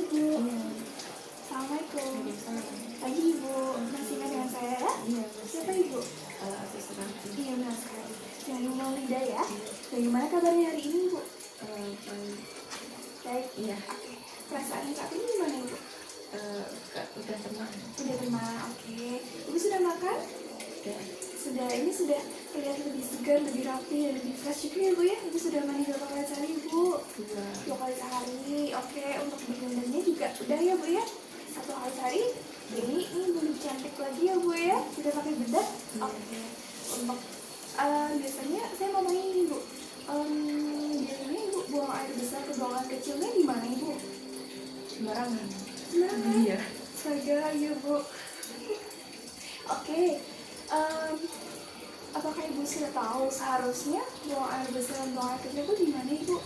Ibu. Iya. Assalamualaikum. Waalaikumsalam. Pagi Ibu, masih ingat dengan saya ya? Iya, Siapa Ibu? Asis Ranti. Iya benar sekali. Yang Umar Lida ya? Bagaimana kabarnya hari ini Ibu? Baik. Baik. Iya. Oke. Perasaan saat ini gimana Ibu? Udah tenang. Udah tenang, oke. Ibu sudah makan? Udah. Ini sudah terlihat lebih segar, lebih rapi, dan lebih fresh juga ya Bu ya? Ibu sudah mandi berapa kali sehari Ibu? Dua kali sehari, oke. Untuk berdandannya juga udah ya Bu ya? 1 kali sehari. Jadi ini lebih cantik lagi ya Bu ya? Sudah pakai bedak? Oke. Untuk biasanya saya mau tanya ini Bu, biasanya Ibu buang air besar ke buang air kecilnya di mana Ibu? Sembarangan. Sembarangan? Iya. Astaga, ya Bu. Oke. Apakah Ibu sudah tahu seharusnya buang air besar dan buang air kecil itu di mana Ibu?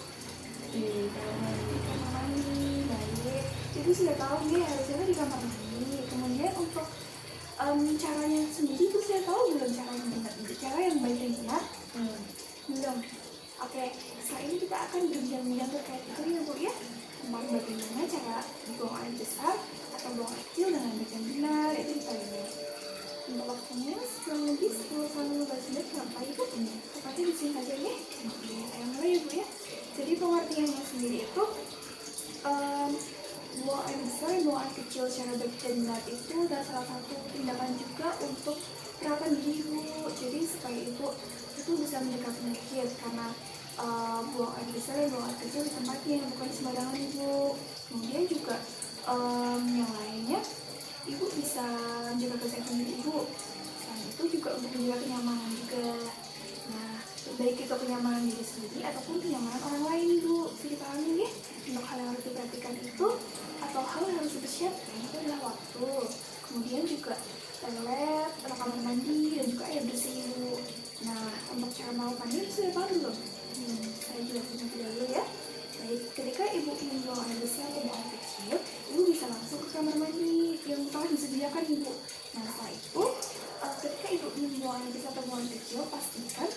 Di kamar mandi. Di kamar mandi, baik. Ibu sudah tahu nih harusnya di kamar mandi. Kemudian untuk caranya sendiri Ibu sudah tahu belum cara yang baik dan benar? Belum. Oke, setelah ini kita akan berbincang-bincang terkait itu ya Bu ya, tentang bagaimana cara buang air besar atau buang air kecil dengan baik dan benar itu di toilet. Untuk waktunya kurang lebih 10-15 menit sampai Ibu. Tepatnya di sini saja ya. Oke, saya mulai ya Bu ya. Jadi pengertiannya sendiri itu buang air besar dan buang air kecil secara baik dan benar itu adalah salah satu tindakan juga untuk perawatan diri Ibu. Jadi supaya Ibu itu bisa mencegah penyakit karena buang air besar dan buang air kecil di tempatnya bukan sembarangan Ibu. Kemudian juga yang lainnya Ibu bisa menjaga kesehatan diri Ibu. Selain itu juga untuk menjaga kenyamanan juga. Nah, baik itu kenyamanan diri sendiri ataupun kenyamanan orang lain Ibu. Bisa dipahami ya? Untuk hal yang harus diperhatikan itu atau hal yang harus dipersiapkan itu adalah waktu. Kemudian juga toilet, kamar mandi, dan juga air bersih Ibu. Nah, untuk cara melakukannya sudah paham belum? Saya jelasin dulu ya. Baik, ketika Ibu ingin buang air besar atau buang air kecil, Ibu bisa langsung ke kamar mandi yang telah disediakan Ibu. Nah, setelah itu, ketika Ibu ingin buang air besar atau buang air kecil, pastikan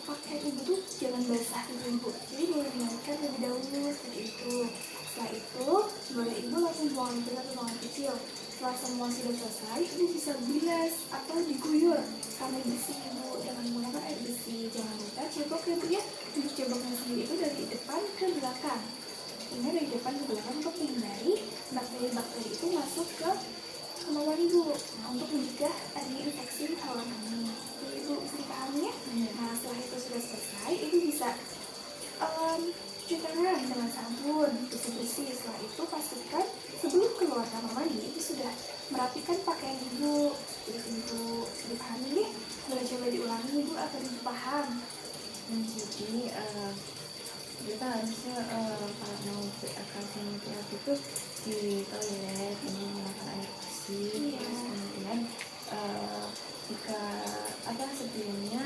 pakaian Ibu tuh jangan basah gitu Ibu. Jadi boleh dimandikan terlebih dahulu seperti itu. Setelah itu, boleh Ibu langsung buang air besar atau buang air kecil. Setelah semua sudah selesai, Ibu bisa bilas atau diguyur sampai bersih Ibu dengan menggunakan air bersih. Jangan lupa cebok ya Bu ya. Untuk ceboknya sendiri itu dari depan ke belakang. Ini dari depan ke belakang untuk menghindari bakteri-bakteri itu masuk ke kemauan Ibu. Nah, untuk mencegah adanya infeksi saluran kemih. Jadi Ibu bisa dipahami ya. Nah, setelah itu sudah selesai, Ibu bisa cuci tangan dengan sabun, bersih-bersih. Setelah itu pastikan sebelum keluar kamar mandi Ibu sudah merapikan pakaian Ibu. Jadi Ibu bisa dipahami nih. Boleh coba diulangi Ibu agar Ibu paham. Jadi kita harusnya kalau mau beraktivitas itu di toilet menggunakan air bersih. Terus kemudian jika sebelumnya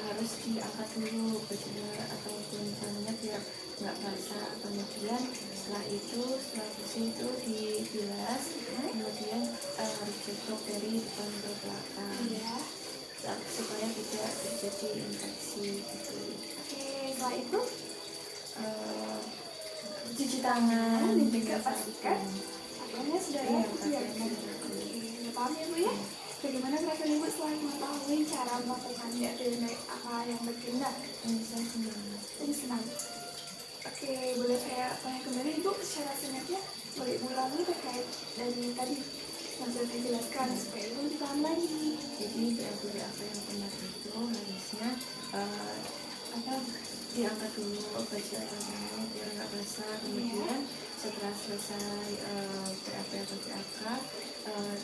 harus diangkat dulu bajunya ataupun celana biar nggak basah. Kemudian setelah bersih itu dibilas, kemudian harus cebok dari depan ke belakang supaya tidak terjadi infeksi gitu. Oke, setelah itu cuci tangan dan juga pastikan pakaiannya sudah dibiarkan. Oke, paham ya Bu ya? Bagaimana perasaan Ibu setelah mengetahui cara melakukannya dari apa yang berguna? Saya senang. Oke, boleh saya tanya kembali Ibu secara singkatnya, boleh Ibu ulangi terkait dari tadi yang sudah saya jelaskan supaya Ibu lebih paham lagi. Jadi dari apa yang benar itu harusnya diangkat dulu baju anak biar nggak basah. Kemudian setelah selesai BAP atau diangkat,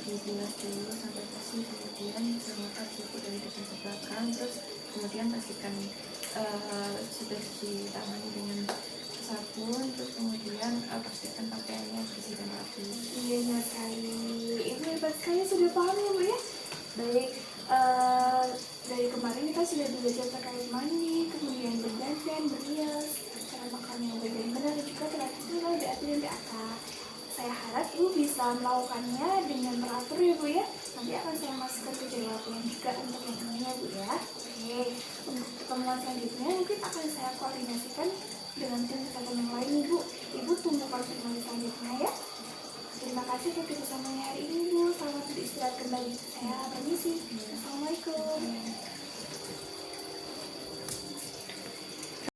dibilas dulu sampai bersih. Kemudian diangkat cukup dari depan ke belakang. Terus kemudian pastikan sudah ditangani dengan sabun. Terus kemudian pastikan pakaiannya bersih dan rapi. Iya sekali. Ibu hebat sekali sudah paham ya Bu ya. Baik. Dari kemarin kita sudah belajar terkait mandi, kemudian berdandan, berhias, cara makan yang baik dan benar, dan juga terakhir BAP dan BAK. Saya harap Ibu bisa melakukannya dengan teratur ya Bu ya. Nanti akan saya masukkan ke jadwalnya juga untuk yang ini ya Bu ya. Oke, untuk pertemuan selanjutnya mungkin akan saya koordinasikan dengan tim kesehatan yang lain Ibu. Ibu tunggu konfirmasi selanjutnya ya. Terima kasih untuk kerjasamanya hari ini Bu. Selamat beristirahat kembali. Saya permisi. Assalamualaikum.